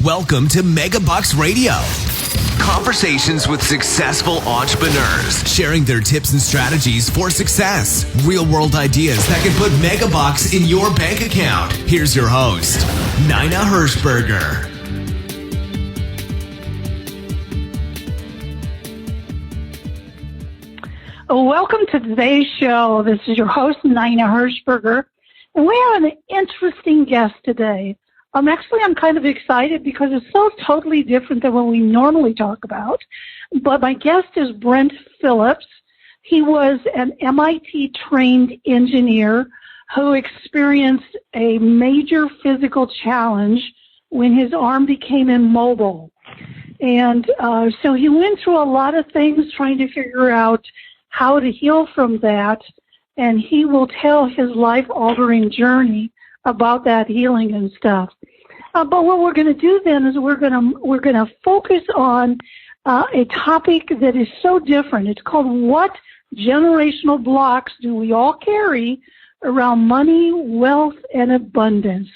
Welcome to Megabucks Radio. Conversations with successful entrepreneurs, sharing their tips and strategies for success. Real-world ideas that can put megabucks in your bank account. Here's your host, Nina Hershberger. Welcome to today's show. This is your host, Nina Hershberger, and we have an interesting guest today. I'm kind of excited because it's so totally different than what we normally talk about. But my guest is Brent Phillips. He was an MIT-trained engineer who experienced a major physical challenge when his arm became immobile. And so he went through a lot of things trying to figure out how to heal from that, and he will tell his life-altering journey about that healing and stuff. But what we're going to do then is we're going to focus on a topic that is so different. It's called What Generational Blocks Do We All Carry Around Money, Wealth, and Abundance?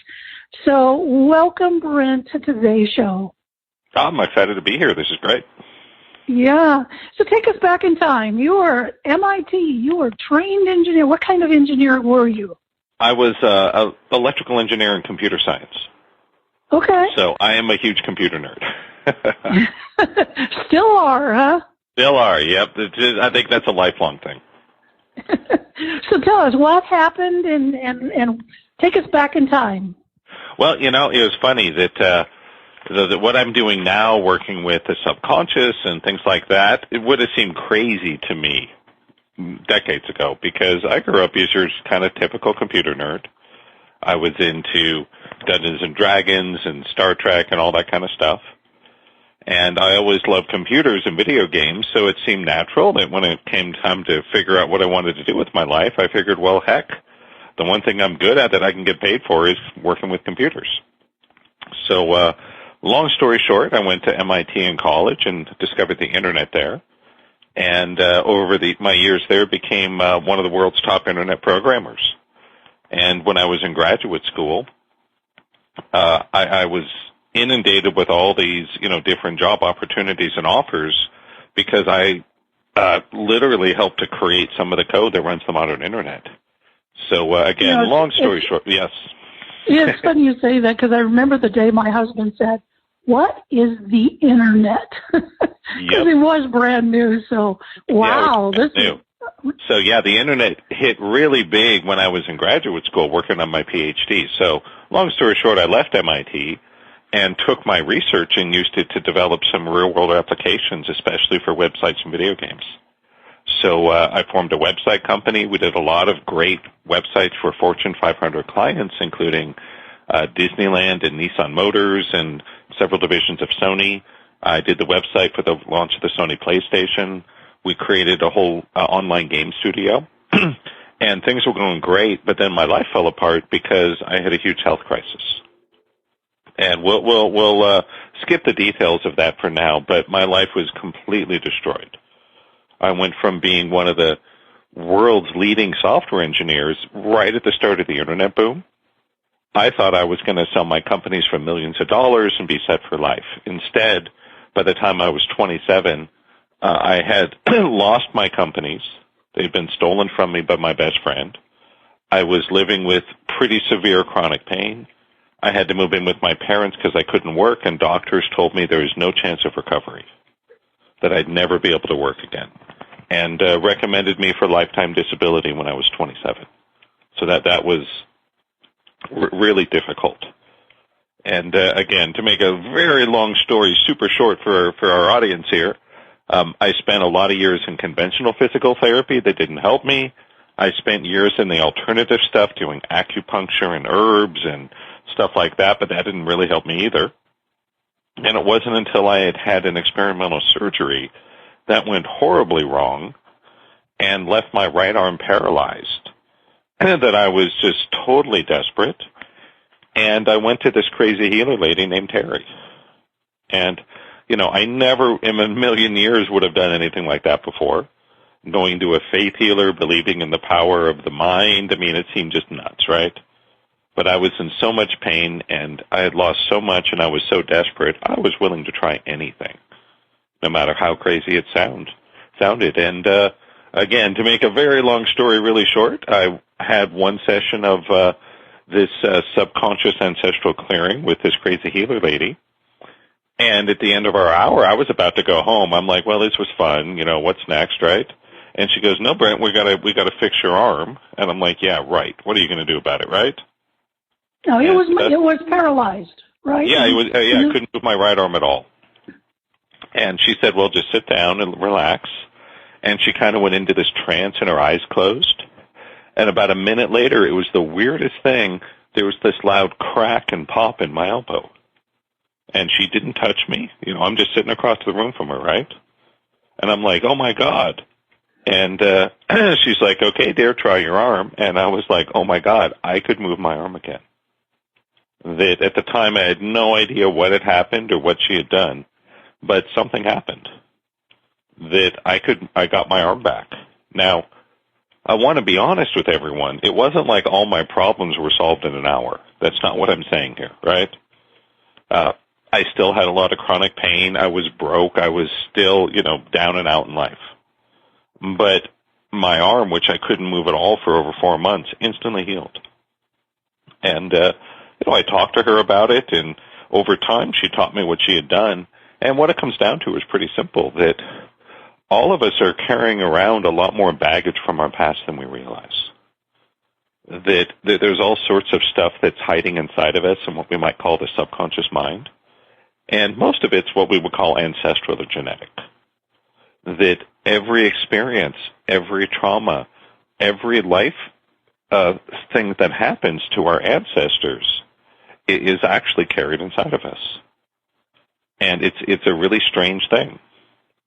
So welcome, Brent, to today's show. I'm excited to be here. This is great. Yeah. So take us back in time. You were at MIT. You were a trained engineer. What kind of engineer were you? I was an electrical engineer in computer science. Okay. So I am a huge computer nerd. Still are, huh? Still are, yep. I think that's a lifelong thing. So tell us, what happened and take us back in time. Well, it was funny that what I'm doing now, working with the subconscious and things like that, it would have seemed crazy to me decades ago because I grew up as your kind of typical computer nerd. I was into Dungeons and Dragons and Star Trek and all that kind of stuff. And I always loved computers and video games, so it seemed natural that when it came time to figure out what I wanted to do with my life, I figured, well, heck, the one thing I'm good at that I can get paid for is working with computers. So, long story short, I went to MIT in college and discovered the Internet there. And over my years there, became one of the world's top Internet programmers. And when I was in graduate school, I was inundated with all these, different job opportunities and offers because I literally helped to create some of the code that runs the modern Internet. So, again, long story short, yes. Yeah, it's funny you say that because I remember the day my husband said, "What is the Internet?" Because it was brand new. So, wow. Yeah, new. So, yeah, the Internet hit really big when I was in graduate school working on my PhD. So, long story short, I left MIT and took my research and used it to develop some real-world applications, especially for websites and video games. So I formed a website company. We did a lot of great websites for Fortune 500 clients, including Disneyland and Nissan Motors and several divisions of Sony. I did the website for the launch of the Sony PlayStation. We created a whole online game studio, and things were going great, but then my life fell apart because I had a huge health crisis. And we'll skip the details of that for now, but my life was completely destroyed. I went from being one of the world's leading software engineers right at the start of the Internet boom. I thought I was going to sell my companies for millions of dollars and be set for life. Instead, by the time I was 27, I had lost my companies. They'd been stolen from me by my best friend. I was living with pretty severe chronic pain. I had to move in with my parents because I couldn't work, and doctors told me there was no chance of recovery, that I'd never be able to work again, and recommended me for lifetime disability when I was 27. So that was really difficult. And again, to make a very long story super short for our audience here, I spent a lot of years in conventional physical therapy that didn't help me. I spent years in the alternative stuff doing acupuncture and herbs and stuff like that, but that didn't really help me either. And it wasn't until I had had an experimental surgery that went horribly wrong and left my right arm paralyzed that I was just totally desperate. And I went to this crazy healer lady named Terry. And, I never in a million years would have done anything like that before. Going to a faith healer, believing in the power of the mind. I mean, it seemed just nuts, right? But I was in so much pain, and I had lost so much, and I was so desperate, I was willing to try anything, no matter how crazy it sounded. And again, to make a very long story really short, I had one session of this subconscious ancestral clearing with this crazy healer lady. And at the end of our hour, I was about to go home. I'm like, well, this was fun. You know, what's next, right? And she goes, no, Brent, we gotta fix your arm. And I'm like, yeah, right. What are you going to do about it, right? No, it was paralyzed, right? Yeah, it was. I couldn't move my right arm at all. And she said, well, just sit down and relax. And she kind of went into this trance and her eyes closed. And about a minute later, it was the weirdest thing. There was this loud crack and pop in my elbow. And she didn't touch me. You know, I'm just sitting across the room from her, right? And I'm like, oh, my God. And she's like, okay, dear, try your arm. And I was like, oh, my God, I could move my arm again. That at the time I had no idea what had happened or what she had done, but something happened. That I got my arm back. Now, I want to be honest with everyone. It wasn't like all my problems were solved in an hour. That's not what I'm saying here, right? I still had a lot of chronic pain. I was broke. I was still, down and out in life. But my arm, which I couldn't move at all for over 4 months, instantly healed. And, I talked to her about it, and over time she taught me what she had done. And what it comes down to is pretty simple, that all of us are carrying around a lot more baggage from our past than we realize. That there's all sorts of stuff that's hiding inside of us in what we might call the subconscious mind. And most of it's what we would call ancestral or genetic. That every experience, every trauma, every life thing that happens to our ancestors is actually carried inside of us. And it's a really strange thing.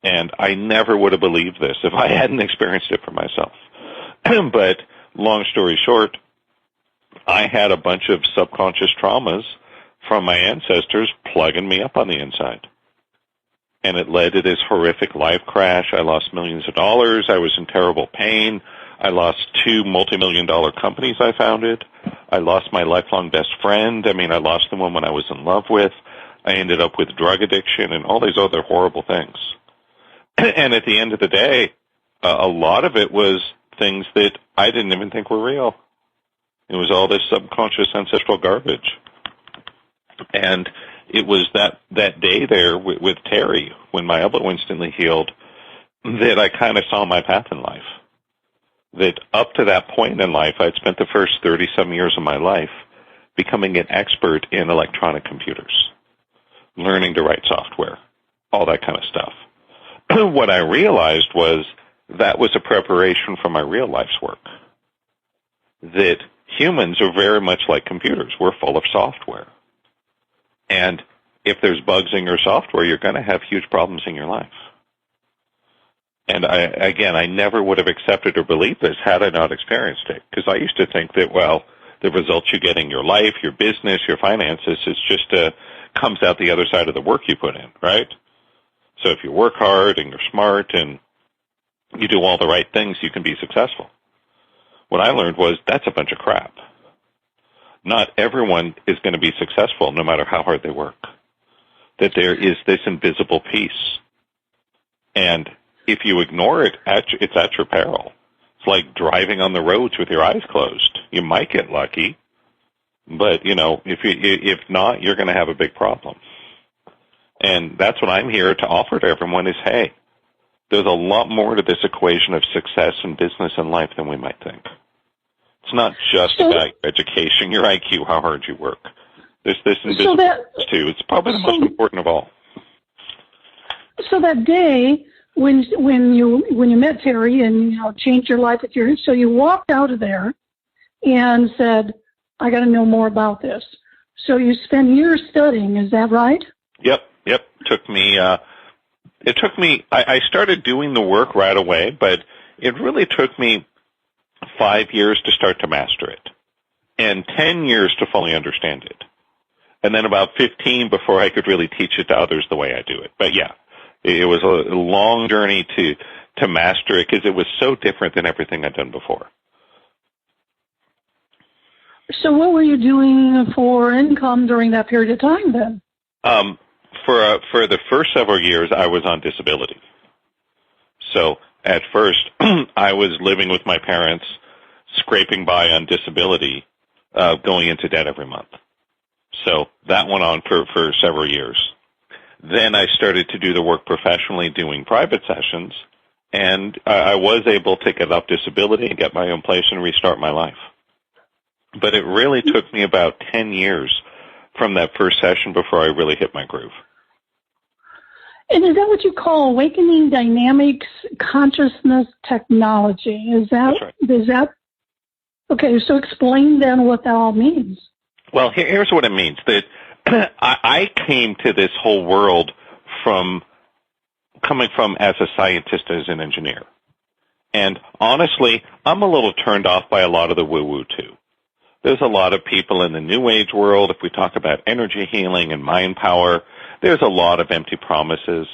And I never would have believed this if I hadn't experienced it for myself. But long story short, I had a bunch of subconscious traumas from my ancestors plugging me up on the inside. And it led to this horrific life crash. I lost millions of dollars. I was in terrible pain. I lost 2 multi-million-dollar companies I founded. I lost my lifelong best friend. I lost the woman I was in love with. I ended up with drug addiction and all these other horrible things. And at the end of the day, a lot of it was things that I didn't even think were real. It was all this subconscious ancestral garbage. And it was that day there with Terry, when my elbow instantly healed, that I kind of saw my path in life. That up to that point in life, I'd spent the first 30-some years of my life becoming an expert in electronic computers, learning to write software, all that kind of stuff. What I realized was that was a preparation for my real life's work. That humans are very much like computers. We're full of software. And if there's bugs in your software, you're going to have huge problems in your life. And I never would have accepted or believed this had I not experienced it. Because I used to think that, the results you get in your life, your business, your finances, is just comes out the other side of the work you put in, right? So if you work hard and you're smart and you do all the right things, you can be successful. What I learned was that's a bunch of crap. Not everyone is going to be successful no matter how hard they work. That there is this invisible piece. And if you ignore it, it's at your peril. It's like driving on the roads with your eyes closed. You might get lucky, but, if not, you're going to have a big problem. And that's what I'm here to offer to everyone is, hey, there's a lot more to this equation of success in business and life than we might think. It's not just about your education, your IQ, how hard you work. There's this invisible piece too. It's probably the most important of all. So that day when you met Terry and changed your life so you walked out of there and said, I got to know more about this. So you spent years studying, is that right? Yep. It took me, I started doing the work right away, but it really took me 5 years to start to master it and 10 years to fully understand it. And then about 15 before I could really teach it to others the way I do it. But yeah, it was a long journey to master it because it was so different than everything I'd done before. So what were you doing for income during that period of time then? For the first several years, I was on disability. So at first, I was living with my parents, scraping by on disability, going into debt every month. So that went on for several years. Then I started to do the work professionally, doing private sessions, and I was able to get off disability and get my own place and restart my life. But it really took me about 10 years from that first session before I really hit my groove. And is that what you call awakening dynamics consciousness technology? Is that, That's right. Okay, so explain then what that all means. Well, here's what it means. That I came to this whole world coming from as a scientist, as an engineer. And honestly, I'm a little turned off by a lot of the woo-woo too. There's a lot of people in the New Age world, if we talk about energy healing and mind power, there's a lot of empty promises.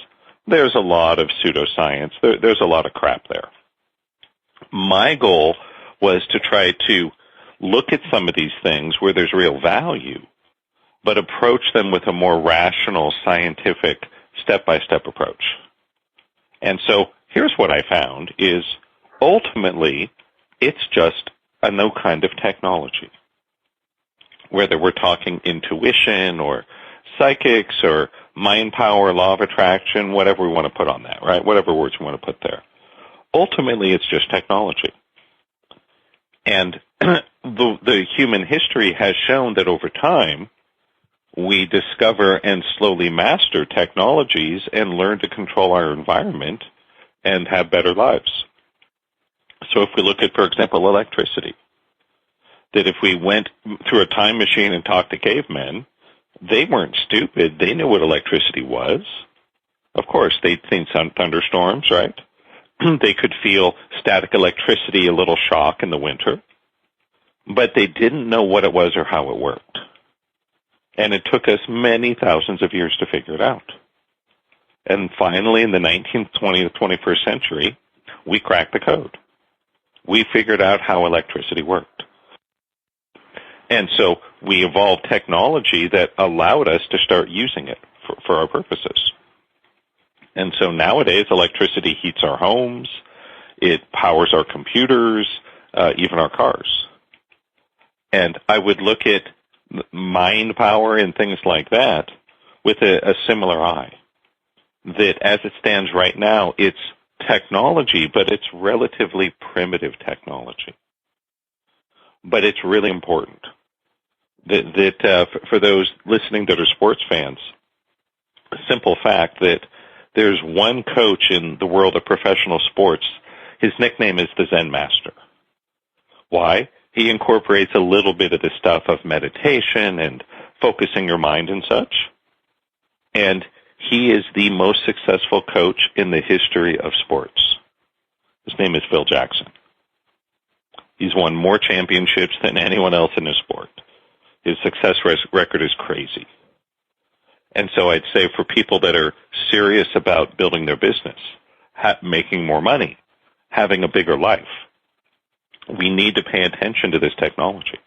There's a lot of pseudoscience. There's a lot of crap there. My goal was to try to look at some of these things where there's real value, but approach them with a more rational, scientific, step-by-step approach. And so here's what I found is ultimately it's just a new kind of technology. Whether we're talking intuition or psychics or mind power, law of attraction, whatever we want to put on that, right? Whatever words we want to put there. Ultimately, it's just technology. And the human history has shown that over time, we discover and slowly master technologies and learn to control our environment and have better lives. So if we look at, for example, electricity, that if we went through a time machine and talked to cavemen, they weren't stupid. They knew what electricity was. Of course, they'd seen some thunderstorms, right? They could feel static electricity, a little shock in the winter. But they didn't know what it was or how it worked. And it took us many thousands of years to figure it out. And finally, in the 19th, 20th, 21st century, we cracked the code. We figured out how electricity worked. And so we evolved technology that allowed us to start using it for our purposes. And so nowadays, electricity heats our homes, it powers our computers, even our cars. And I would look at mind power and things like that with a similar eye. That as it stands right now, it's technology, but it's relatively primitive technology. But it's really important. That for those listening that are sports fans, a simple fact that there's one coach in the world of professional sports, his nickname is the Zen Master. Why? He incorporates a little bit of the stuff of meditation and focusing your mind and such. And he is the most successful coach in the history of sports. His name is Phil Jackson. He's won more championships than anyone else in his sport. His success record is crazy. And so I'd say for people that are serious about building their business, making more money, having a bigger life, we need to pay attention to this technology.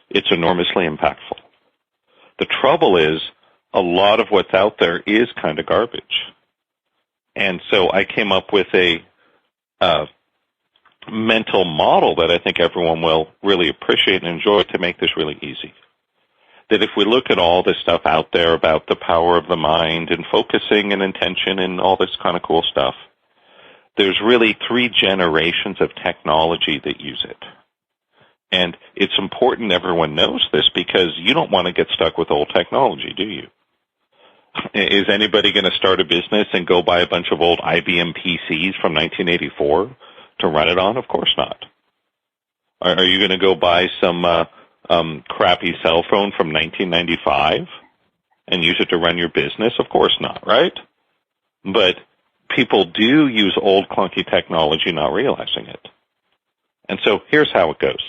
It's enormously impactful. The trouble is, a lot of what's out there is kind of garbage. And so I came up with a mental model that I think everyone will really appreciate and enjoy to make this really easy. That if we look at all this stuff out there about the power of the mind and focusing and intention and all this kind of cool stuff, there's really 3 generations of technology that use it. And it's important everyone knows this because you don't want to get stuck with old technology, do you? Is anybody going to start a business and go buy a bunch of old IBM PCs from 1984 to run it on? Of course not. Are you going to go buy some crappy cell phone from 1995 and use it to run your business? Of course not, right? But people do use old clunky technology not realizing it. And so here's how it goes.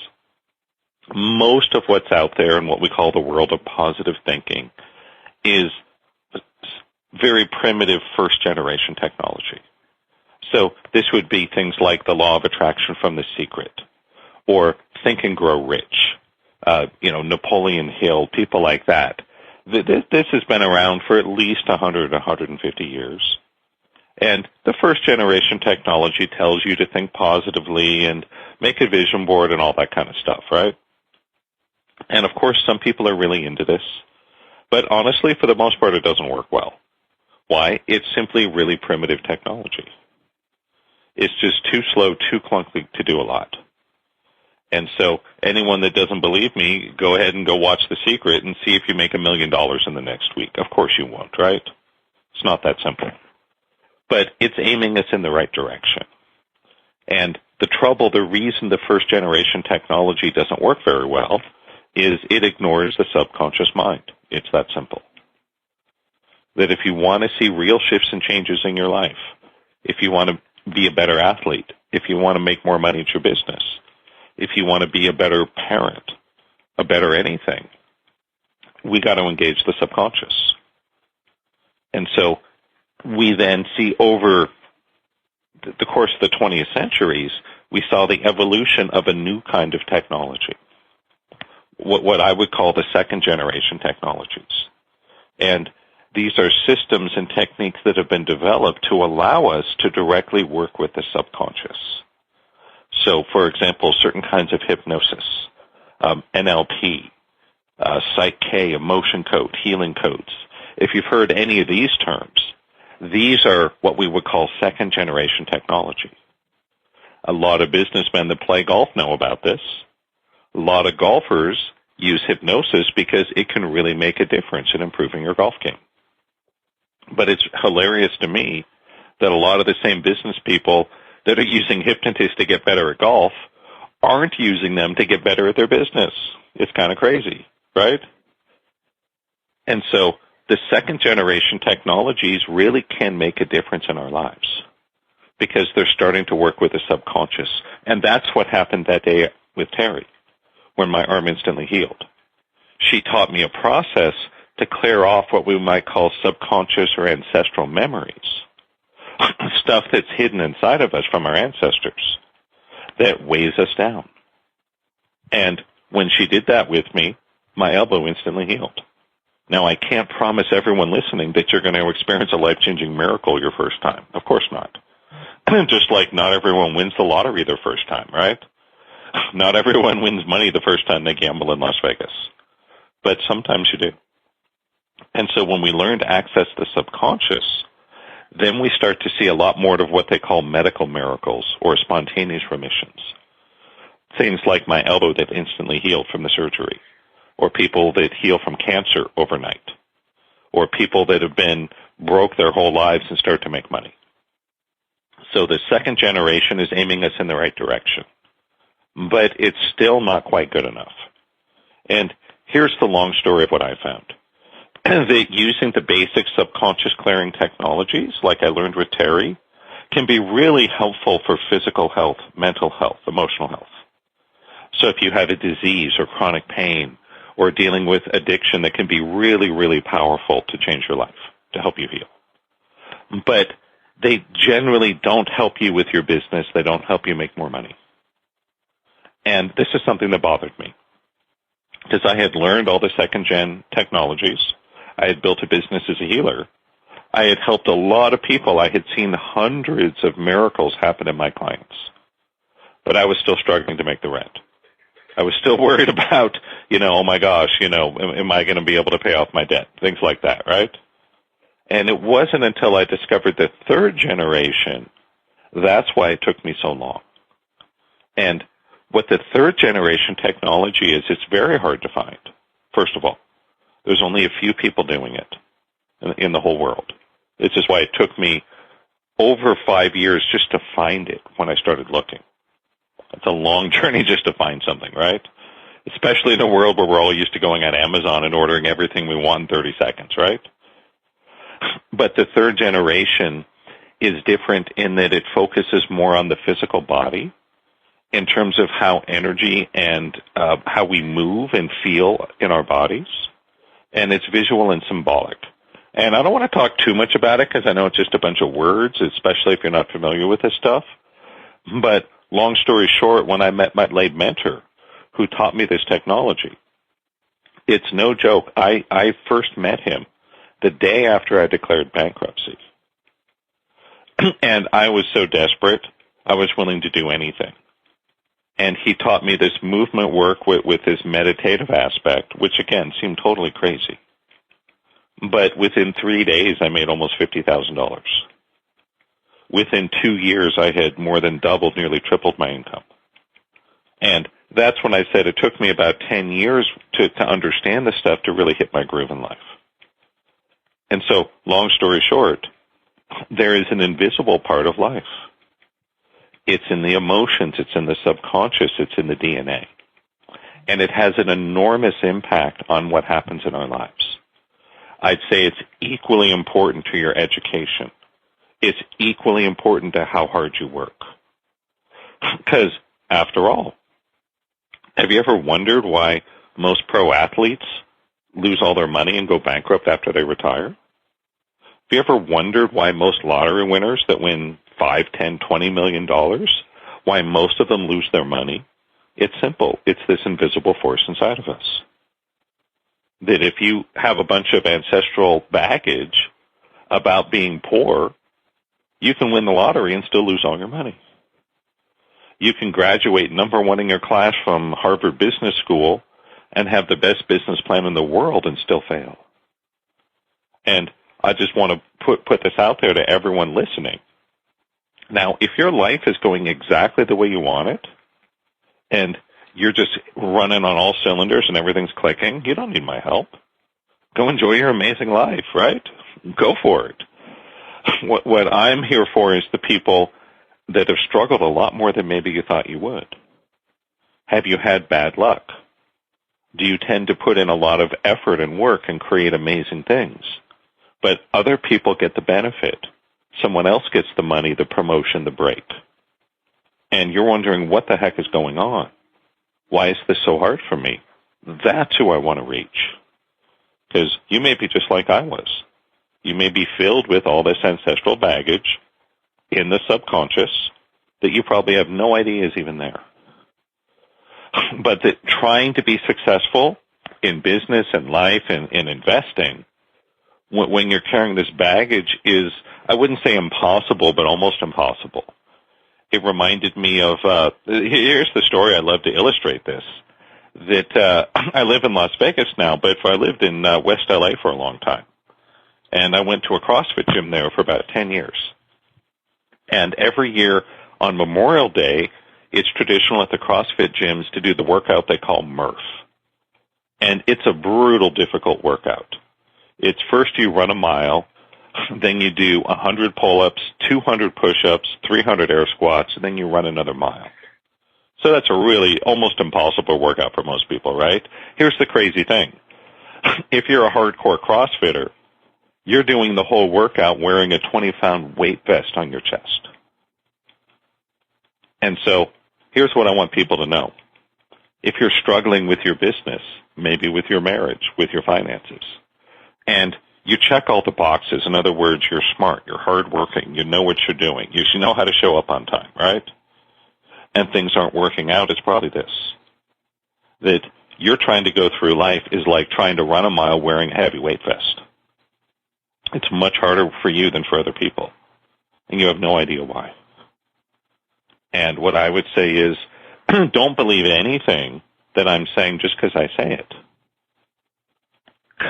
Most of what's out there in what we call the world of positive thinking is very primitive first-generation technology. So this would be things like the law of attraction from The Secret, or Think and Grow Rich, Napoleon Hill, people like that. This has been around for at least 100, 150 years. And the first generation technology tells you to think positively and make a vision board and all that kind of stuff, right? And of course, some people are really into this. But honestly, for the most part, it doesn't work well. Why? It's simply really primitive technology. It's just too slow, too clunky to do a lot. And so anyone that doesn't believe me, go ahead and go watch The Secret and see if you make $1 million in the next week. Of course you won't, right? It's not that simple. But it's aiming us in the right direction. And the reason the first generation technology doesn't work very well is it ignores the subconscious mind. It's that simple. That if you want to see real shifts and changes in your life, if you want to be a better athlete, if you want to make more money at your business, if you want to be a better parent, a better anything, we got to engage the subconscious. And so we then see over the course of the 20th centuries, we saw the evolution of a new kind of technology, what I would call the second generation technologies. And these are systems and techniques that have been developed to allow us to directly work with the subconscious. So, for example, certain kinds of hypnosis, NLP, Psych-K, emotion code, healing codes. If you've heard any of these terms, these are what we would call second-generation technology. A lot of businessmen that play golf know about this. A lot of golfers use hypnosis because it can really make a difference in improving your golf game. But it's hilarious to me that a lot of the same business people that are using hypnotists to get better at golf aren't using them to get better at their business. It's kind of crazy, right? And so the second generation technologies really can make a difference in our lives because they're starting to work with the subconscious. And that's what happened that day with Terry when my arm instantly healed. She taught me a process to clear off what we might call subconscious or ancestral memories, stuff that's hidden inside of us from our ancestors that weighs us down. And when she did that with me, my elbow instantly healed. Now, I can't promise everyone listening that you're going to experience a life-changing miracle your first time. Of course not. Just like not everyone wins the lottery their first time, right? Not everyone wins money the first time they gamble in Las Vegas. But sometimes you do. And so when we learn to access the subconscious, then we start to see a lot more of what they call medical miracles or spontaneous remissions. Things like my elbow that instantly healed from the surgery, or people that heal from cancer overnight, or people that have been broke their whole lives and start to make money. So the second generation is aiming us in the right direction, but it's still not quite good enough. And here's the long story of what I found. That using the basic subconscious clearing technologies, like I learned with Terry, can be really helpful for physical health, mental health, emotional health. So if you have a disease or chronic pain or dealing with addiction, that can be really, really powerful to change your life, to help you heal. But they generally don't help you with your business. They don't help you make more money. And this is something that bothered me because I had learned all the second-gen technologies. I had built a business as a healer. I had helped a lot of people. I had seen hundreds of miracles happen in my clients. But I was still struggling to make the rent. I was still worried about, oh my gosh, am I going to be able to pay off my debt? Things like that, right? And it wasn't until I discovered the third generation, that's why it took me so long. And what the third generation technology is, it's very hard to find, first of all. There's only a few people doing it in the whole world. This is why it took me over 5 years just to find it when I started looking. It's a long journey just to find something, right? Especially in a world where we're all used to going on Amazon and ordering everything we want in 30 seconds, right? But the third generation is different in that it focuses more on the physical body in terms of how energy and how we move and feel in our bodies. And it's visual and symbolic. And I don't want to talk too much about it because I know it's just a bunch of words, especially if you're not familiar with this stuff. But long story short, when I met my late mentor, who taught me this technology. It's no joke. I first met him the day after I declared bankruptcy. And I was so desperate, I was willing to do anything. And he taught me this movement work with this meditative aspect, which, again, seemed totally crazy. But within 3 days, I made almost $50,000. Within 2 years, I had more than doubled, nearly tripled my income. And that's when I said it took me about 10 years to understand this stuff to really hit my groove in life. And so, long story short, there is an invisible part of life. It's in the emotions, it's in the subconscious, it's in the DNA. And it has an enormous impact on what happens in our lives. I'd say it's equally important to your education. It's equally important to how hard you work. Because, after all, have you ever wondered why most pro athletes lose all their money and go bankrupt after they retire? Have you ever wondered why most lottery winners that win $5, $10, $20 million, why most of them lose their money? It's simple. It's this invisible force inside of us. That if you have a bunch of ancestral baggage about being poor, you can win the lottery and still lose all your money. You can graduate number one in your class from Harvard Business School and have the best business plan in the world and still fail. And I just want to put this out there to everyone listening. Now, if your life is going exactly the way you want it, and you're just running on all cylinders and everything's clicking, you don't need my help. Go enjoy your amazing life, right? Go for it. What I'm here for is the people that have struggled a lot more than maybe you thought you would. Have you had bad luck? Do you tend to put in a lot of effort and work and create amazing things? But other people get the benefit. Someone else gets the money, the promotion, the break. And you're wondering, what the heck is going on? Why is this so hard for me? That's who I want to reach. Because you may be just like I was. You may be filled with all this ancestral baggage in the subconscious that you probably have no idea is even there. But that trying to be successful in business and life and in investing, when you're carrying this baggage, is, I wouldn't say impossible, but almost impossible. It reminded me of, here's the story I love to illustrate this, that I live in Las Vegas now, but I lived in West LA for a long time. And I went to a CrossFit gym there for about 10 years. And every year on Memorial Day, it's traditional at the CrossFit gyms to do the workout they call Murph. And it's a brutal, difficult workout. It's first you run a mile, then you do 100 pull-ups, 200 push-ups, 300 air squats, and then you run another mile. So that's a really almost impossible workout for most people, right? Here's the crazy thing. If you're a hardcore CrossFitter, you're doing the whole workout wearing a 20-pound weight vest on your chest. And so here's what I want people to know. If you're struggling with your business, maybe with your marriage, with your finances, and you check all the boxes, in other words, you're smart, you're hardworking, you know what you're doing, you know how to show up on time, right? And things aren't working out, it's probably this. That you're trying to go through life is like trying to run a mile wearing a heavy weight vest. It's much harder for you than for other people, and you have no idea why. And what I would say is, don't believe anything that I'm saying just because I say it.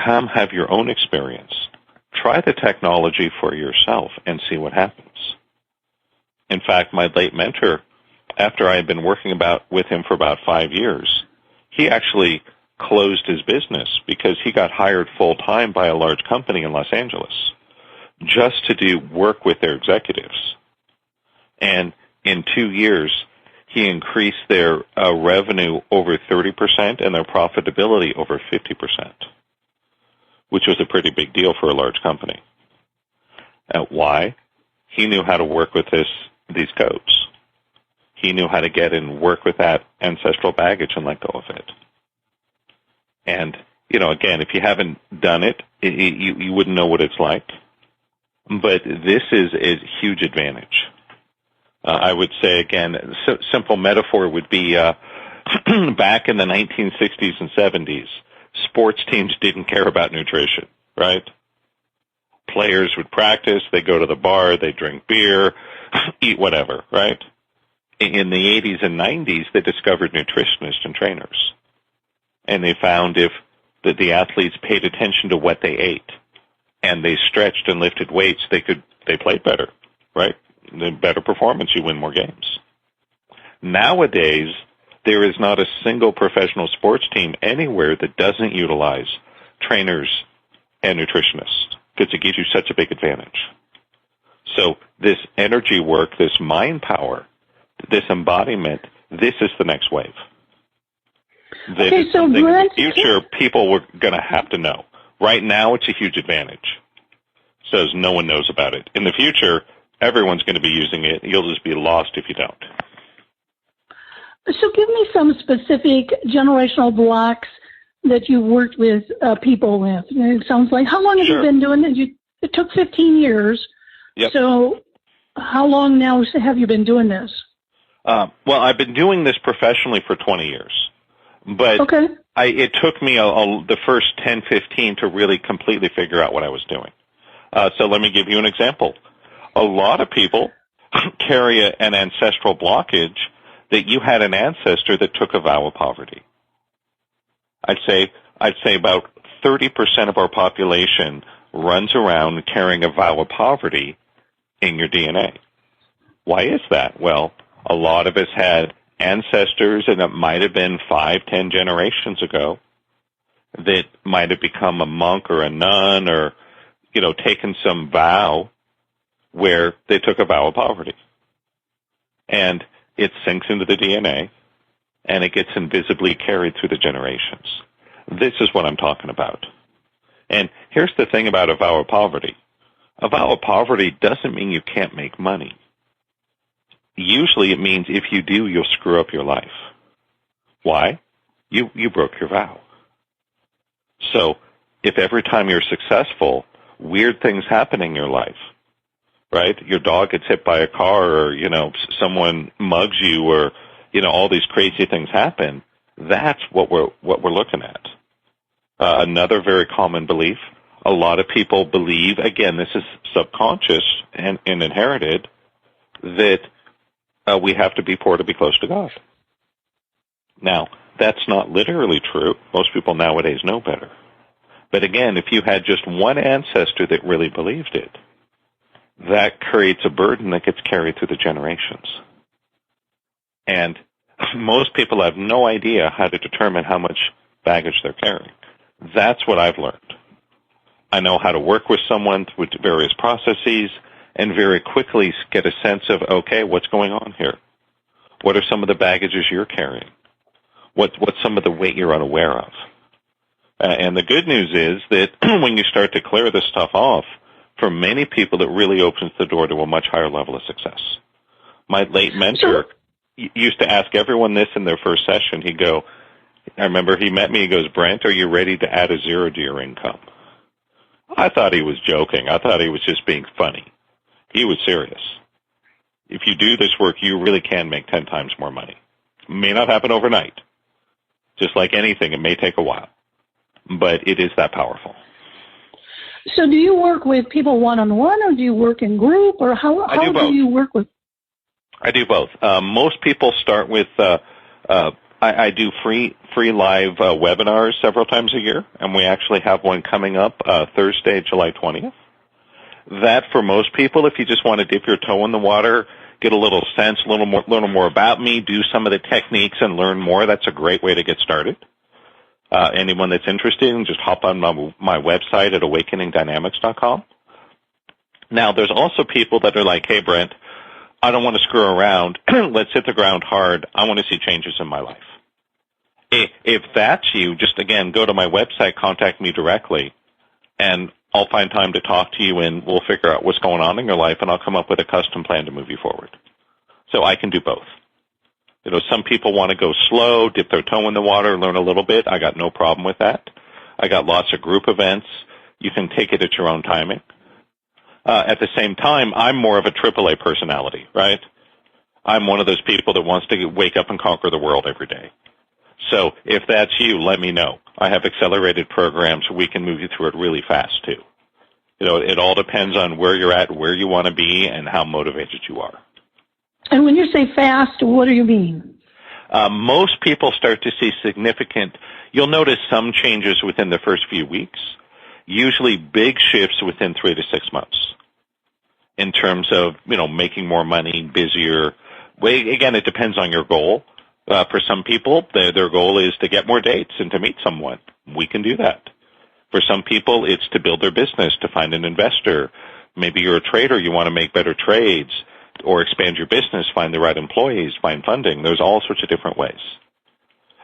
Come have your own experience. Try the technology for yourself and see what happens. In fact, my late mentor, after I had been working with him for about 5 years, he actually closed his business because he got hired full-time by a large company in Los Angeles just to do work with their executives. And in 2 years, he increased their revenue over 30% and their profitability over 50%, which was a pretty big deal for a large company. Why? He knew how to work with these codes. He knew how to get in and work with that ancestral baggage and let go of it. And, again, if you haven't done it, you wouldn't know what it's like. But this is a huge advantage. I would say, again, simple metaphor would be back in the 1960s and 70s, sports teams didn't care about nutrition, right? Players would practice, they'd go to the bar, they'd drink beer, eat whatever, right? In the 80s and 90s, they discovered nutritionists and trainers. And they found if the athletes paid attention to what they ate and they stretched and lifted weights, they played better, right? The better performance, you win more games. Nowadays, there is not a single professional sports team anywhere that doesn't utilize trainers and nutritionists because it gives you such a big advantage. So this energy work, this mind power, this embodiment, this is the next wave. That is something in the future people were going to have to know. Right now, it's a huge advantage. So no one knows about it. In the future, everyone's going to be using it. You'll just be lost if you don't. So give me some specific generational blocks that you worked with people with. It sounds like, how long have you been doing it? It took 15 years. Yep. So how long now have you been doing this? Well, I've been doing this professionally for 20 years. But it took me the first 10, 15 to really completely figure out what I was doing. So let me give you an example. A lot of people carry an ancestral blockage that you had an ancestor that took a vow of poverty. I'd say about 30% of our population runs around carrying a vow of poverty in your DNA. Why is that? Well, a lot of us had ancestors, and it might have been 5, 10 generations ago, that might have become a monk or a nun or, taken some vow where they took a vow of poverty. And it sinks into the DNA, and it gets invisibly carried through the generations. This is what I'm talking about. And here's the thing about a vow of poverty. A vow of poverty doesn't mean you can't make money. Usually it means if you do, you'll screw up your life. Why? You broke your vow. So if every time you're successful, weird things happen in your life, right? Your dog gets hit by a car, or, someone mugs you, or, all these crazy things happen, that's what we're looking at. Another very common belief, a lot of people believe, again, this is subconscious and inherited, that we have to be poor to be close to God. Now, that's not literally true. Most people nowadays know better. But again, if you had just one ancestor that really believed it, that creates a burden that gets carried through the generations. And most people have no idea how to determine how much baggage they're carrying. That's what I've learned. I know how to work with someone with various processes and very quickly get a sense of, okay, what's going on here? What are some of the baggages you're carrying? What's some of the weight you're unaware of? And the good news is that when you start to clear this stuff off, for many people, it really opens the door to a much higher level of success. My late mentor used to ask everyone this in their first session. He'd go, I remember he met me, he goes, Brent, are you ready to add a zero to your income? I thought he was joking. I thought he was just being funny. He was serious. If you do this work, you really can make 10 times more money. It may not happen overnight. Just like anything, it may take a while. But it is that powerful. So do you work with people one-on-one, or do you work in group, or how do you work with? I do both. Most people start with, I do free live webinars several times a year, and we actually have one coming up Thursday, July 20th. That for most people, if you just want to dip your toe in the water, get a little sense, a little more about me, do some of the techniques and learn more, that's a great way to get started. Anyone that's interested, just hop on my website at awakeningdynamics.com. Now, there's also people that are like, hey, Brent, I don't want to screw around. Let's hit the ground hard. I want to see changes in my life. If that's you, just, again, go to my website, contact me directly, and I'll find time to talk to you, and we'll figure out what's going on in your life, and I'll come up with a custom plan to move you forward. So I can do both. Some people want to go slow, dip their toe in the water, learn a little bit. I got no problem with that. I got lots of group events. You can take it at your own timing. At the same time, I'm more of a AAA personality, right? I'm one of those people that wants to wake up and conquer the world every day. So if that's you, let me know. I have accelerated programs. We can move you through it really fast, too. It all depends on where you're at, where you want to be, and how motivated you are. And when you say fast, what do you mean? Most people start to see significant, you'll notice some changes within the first few weeks, usually big shifts within 3 to 6 months in terms of, making more money, busier. Well, again, it depends on your goal. For some people, their goal is to get more dates and to meet someone. We can do that. For some people, it's to build their business, to find an investor. Maybe you're a trader, you want to make better trades, or expand your business, find the right employees, find funding. There's all sorts of different ways.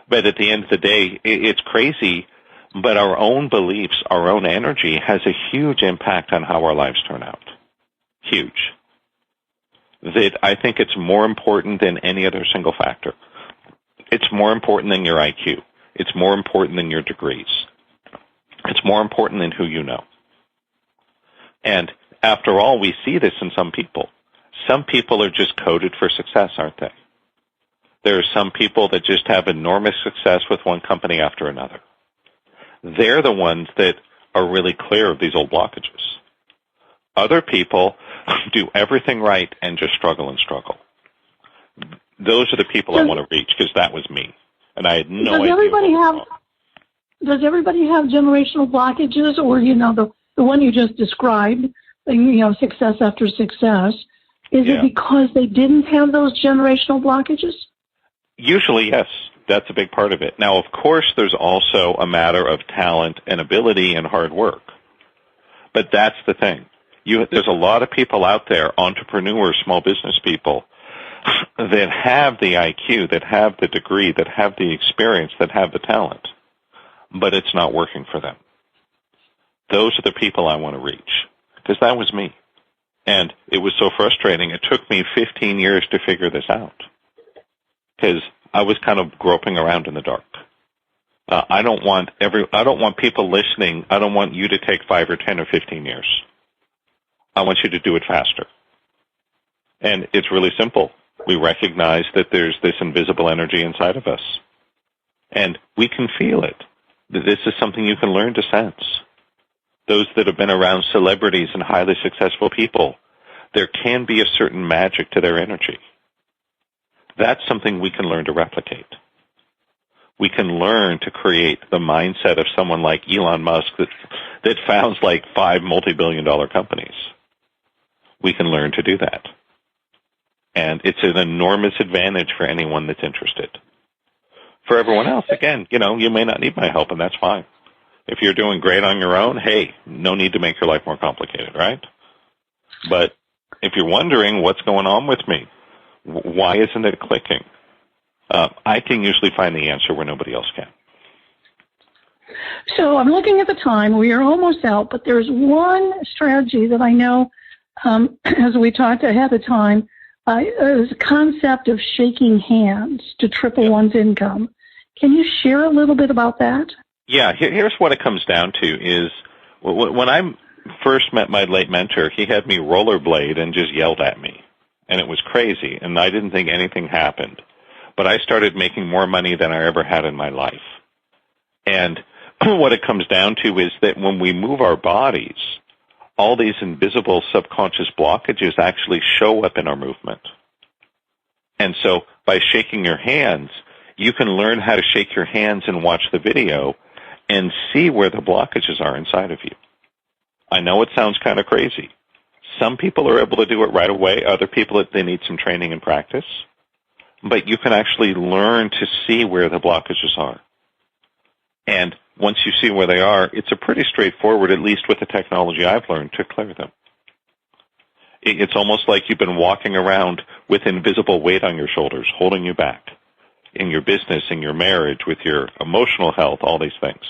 But at the end of the day, it's crazy, but our own beliefs, our own energy has a huge impact on how our lives turn out. Huge. That I think it's more important than any other single factor. It's more important than your IQ. It's more important than your degrees. It's more important than who you know. And after all, we see this in some people. Some people are just coded for success, aren't they? There are some people that just have enormous success with one company after another. They're the ones that are really clear of these old blockages. Other people do everything right and just struggle and struggle. Those are the people I want to reach, because that was me. And I had no idea. Does everybody have generational blockages, or, the one you just described, success after success? Is it because they didn't have those generational blockages? Usually, yes. That's a big part of it. Now, of course, there's also a matter of talent and ability and hard work. But that's the thing. There's a lot of people out there, entrepreneurs, small business people, that have the IQ, that have the degree, that have the experience, that have the talent, but it's not working for them. Those are the people I want to reach, because that was me. And it was so frustrating. It took me 15 years to figure this out, because I was kind of groping around in the dark. I don't want people listening. I don't want you to take 5 or 10 or 15 years. I want you to do it faster. And it's really simple. We recognize that there's this invisible energy inside of us, and we can feel it. This is something you can learn to sense. Those that have been around celebrities and highly successful people, there can be a certain magic to their energy. That's something we can learn to replicate. We can learn to create the mindset of someone like Elon Musk that founds like 5 multi-billion-dollar companies. We can learn to do that. And it's an enormous advantage for anyone that's interested. For everyone else, again, you may not need my help, and that's fine. If you're doing great on your own, hey, no need to make your life more complicated, right? But if you're wondering what's going on with me, why isn't it clicking? I can usually find the answer where nobody else can. So I'm looking at the time. We are almost out, but there's one strategy that I know, as we talked ahead of time, is a concept of shaking hands to triple one's income. Can you share a little bit about that? Yeah, here's what it comes down to is when I first met my late mentor, he had me rollerblade and just yelled at me. And it was crazy, and I didn't think anything happened. But I started making more money than I ever had in my life. And what it comes down to is that when we move our bodies, all these invisible subconscious blockages actually show up in our movement. And so by shaking your hands, you can learn how to shake your hands and watch the video and see where the blockages are inside of you. I know it sounds kind of crazy. Some people are able to do it right away. Other people, they need some training and practice. But you can actually learn to see where the blockages are. And once you see where they are, it's a pretty straightforward, at least with the technology I've learned, to clear them. It's almost like you've been walking around with invisible weight on your shoulders, holding you back in your business, in your marriage, with your emotional health, all these things.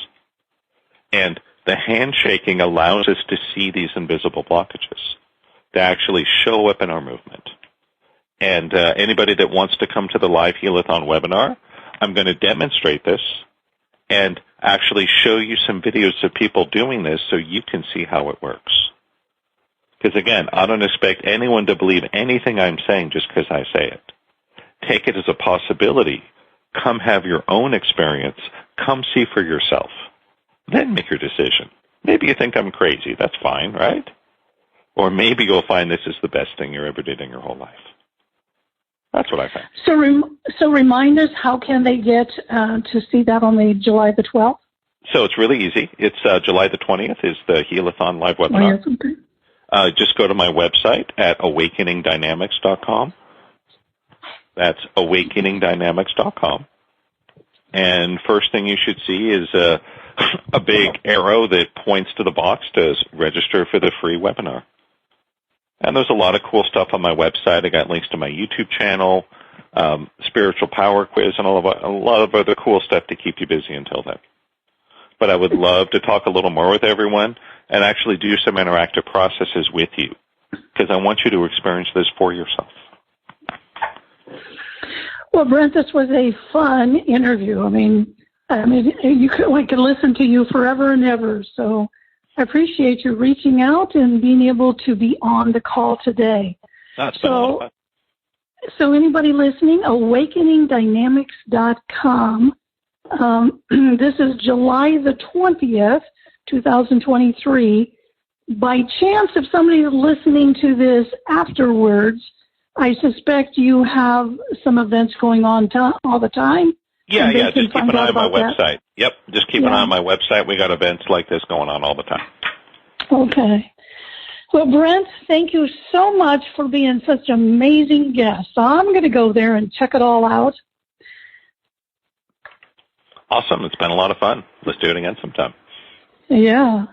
And the handshaking allows us to see these invisible blockages. They actually show up in our movement. And anybody that wants to come to the Live Healathon webinar, I'm going to demonstrate this and actually show you some videos of people doing this so you can see how it works. Because again, I don't expect anyone to believe anything I'm saying just because I say it. Take it as a possibility Come have your own experience. Come see for yourself. Then make your decision. Maybe you think I'm crazy. That's fine, right? Or maybe you'll find this is the best thing you ever did in your whole life. That's what I found. So remind us, how can they get to see that on the July the 12th? So it's really easy. It's July the 20th is the Healathon live webinar. Oh, yes, okay. Just go to my website at awakeningdynamics.com. That's awakeningdynamics.com. And first thing you should see is a big arrow that points to the box to register for the free webinar. And there's a lot of cool stuff on my website. I got links to my YouTube channel, spiritual power quiz, and a lot of other cool stuff to keep you busy until then. But I would love to talk a little more with everyone and actually do some interactive processes with you, because I want you to experience this for yourself. Well, Brent, this was a fun interview. I mean, I could listen to you forever and ever. So I appreciate you reaching out and being able to be on the call today. That's been a lot of fun. So anybody listening, awakeningdynamics.com. This is July the 20th, 2023. By chance, if somebody is listening to this afterwards, I suspect you have some events going on all the time. Yeah, just keep an eye on my website. Yep, just keep an eye on my website. We got events like this going on all the time. Okay. Well, Brent, thank you so much for being such an amazing guest. I'm going to go there and check it all out. Awesome. It's been a lot of fun. Let's do it again sometime. Yeah.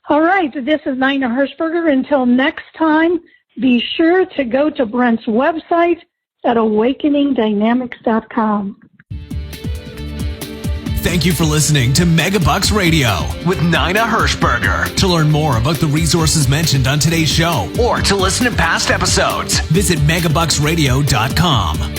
All right. This is Nina Hershberger. Until next time, be sure to go to Brent's website at awakeningdynamics.com. Thank you for listening to Megabucks Radio with Nina Hershberger. To learn more about the resources mentioned on today's show or to listen to past episodes, visit megabucksradio.com.